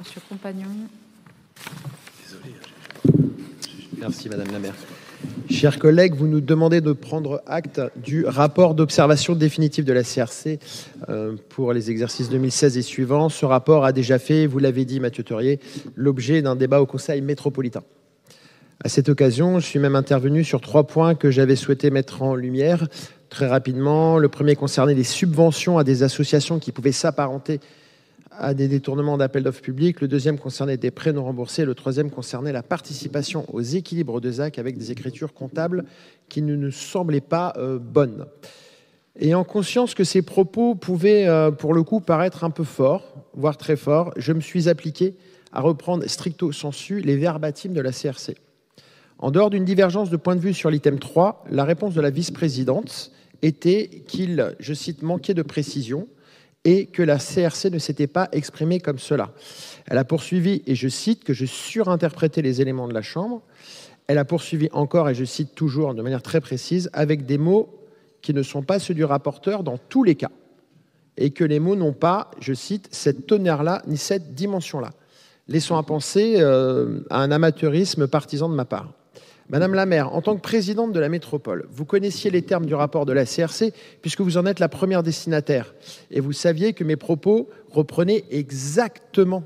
Monsieur Compagnon. Désolé. Merci Madame la maire. Chers collègues, vous nous demandez de prendre acte du rapport d'observation définitif de la CRC pour les exercices 2016 et suivants. Ce rapport a déjà fait, vous l'avez dit Mathieu Thaurier, l'objet d'un débat au Conseil métropolitain. À cette occasion, je suis même intervenu sur 3 points que j'avais souhaité mettre en lumière très rapidement. Le premier concernait les subventions à des associations qui pouvaient s'apparenter à des détournements d'appels d'offres publics. Le deuxième concernait des prêts non remboursés. Le troisième concernait la participation aux équilibres de ZAC avec des écritures comptables qui ne nous semblaient pas bonnes. Ayant conscience que ces propos pouvaient, pour le coup, paraître un peu forts, voire très forts, je me suis appliqué à reprendre stricto sensu les verbatims de la CRC. En dehors d'une divergence de point de vue sur l'item 3, la réponse de la vice-présidente était qu'il, je cite, manquait de précision et que la CRC ne s'était pas exprimée comme cela. Elle a poursuivi, et je cite, que je surinterprétais les éléments de la Chambre. Elle a poursuivi encore, et je cite toujours de manière très précise, avec des mots qui ne sont pas ceux du rapporteur dans tous les cas, et que les mots n'ont pas, je cite, cette teneur-là, ni cette dimension-là. Laissons à penser à un amateurisme partisan de ma part. Madame la maire, en tant que présidente de la métropole, vous connaissiez les termes du rapport de la CRC puisque vous en êtes la première destinataire. Et vous saviez que mes propos reprenaient exactement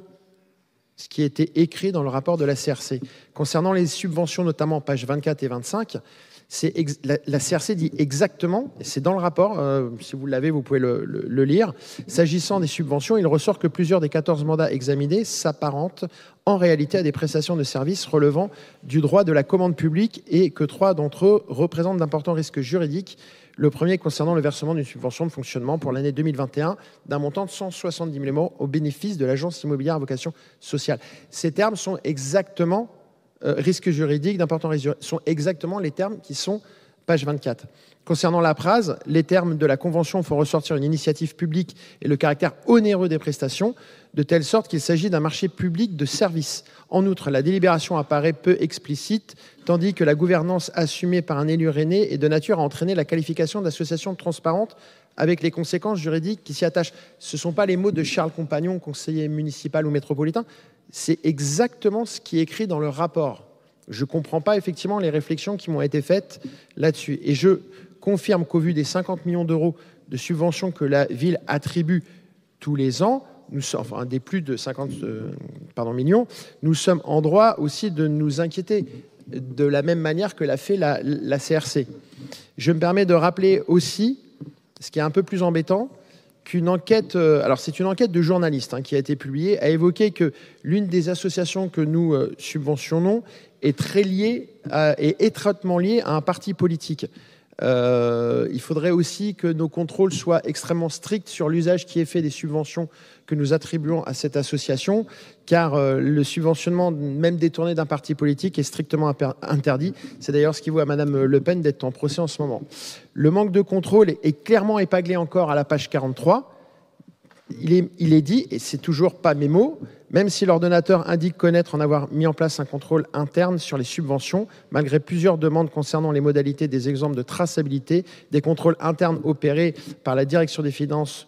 ce qui était écrit dans le rapport de la CRC. Concernant les subventions, notamment pages 24 et 25, la CRC dit exactement, et c'est dans le rapport, si vous l'avez, vous pouvez le lire, s'agissant des subventions, il ressort que plusieurs des 14 mandats examinés s'apparentent en réalité à des prestations de services relevant du droit de la commande publique et que 3 d'entre eux représentent d'importants risques juridiques. Le premier concernant le versement d'une subvention de fonctionnement pour l'année 2021 d'un montant de 170 000 € au bénéfice de l'agence immobilière à vocation sociale. Ces termes sont exactement risques juridiques d'importants risques sont exactement les termes qui sont page 24. Concernant la phrase, les termes de la convention font ressortir une initiative publique et le caractère onéreux des prestations, de telle sorte qu'il s'agit d'un marché public de services. En outre, la délibération apparaît peu explicite, tandis que la gouvernance assumée par un élu rennais est de nature à entraîner la qualification d'association transparente avec les conséquences juridiques qui s'y attachent. Ce ne sont pas les mots de Charles Compagnon, conseiller municipal ou métropolitain, c'est exactement ce qui est écrit dans le rapport. Je ne comprends pas effectivement les réflexions qui m'ont été faites là-dessus. Et je confirme qu'au vu des 50 millions d'euros de subventions que la ville attribue tous les ans, enfin des plus de 50 millions, nous sommes en droit aussi de nous inquiéter de la même manière que l'a fait la CRC. Je me permets de rappeler aussi, ce qui est un peu plus embêtant, qu'une enquête, alors c'est une enquête de journalistes qui a été publiée, a évoqué que l'une des associations que nous subventionnons est très liée et étroitement liée à un parti politique. Il faudrait aussi que nos contrôles soient extrêmement stricts sur l'usage qui est fait des subventions que nous attribuons à cette association, car le subventionnement, même détourné d'un parti politique, est strictement interdit. C'est d'ailleurs ce qui vaut à Madame Le Pen d'être en procès en ce moment. Le manque de contrôle est clairement épaglé encore à la page 43. Il est dit, et c'est toujours pas mes mots, même si l'ordonnateur indique connaître en avoir mis en place un contrôle interne sur les subventions, malgré plusieurs demandes concernant les modalités des exemples de traçabilité, des contrôles internes opérés par la direction des finances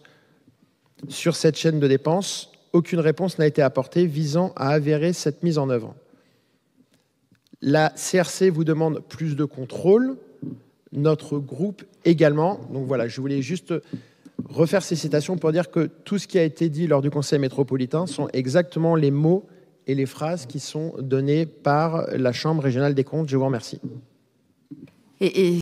sur cette chaîne de dépenses, aucune réponse n'a été apportée visant à avérer cette mise en œuvre. La CRC vous demande plus de contrôle, notre groupe également. Donc voilà, je voulais juste refaire ces citations pour dire que tout ce qui a été dit lors du Conseil métropolitain sont exactement les mots et les phrases qui sont donnés par la Chambre régionale des comptes. Je vous remercie.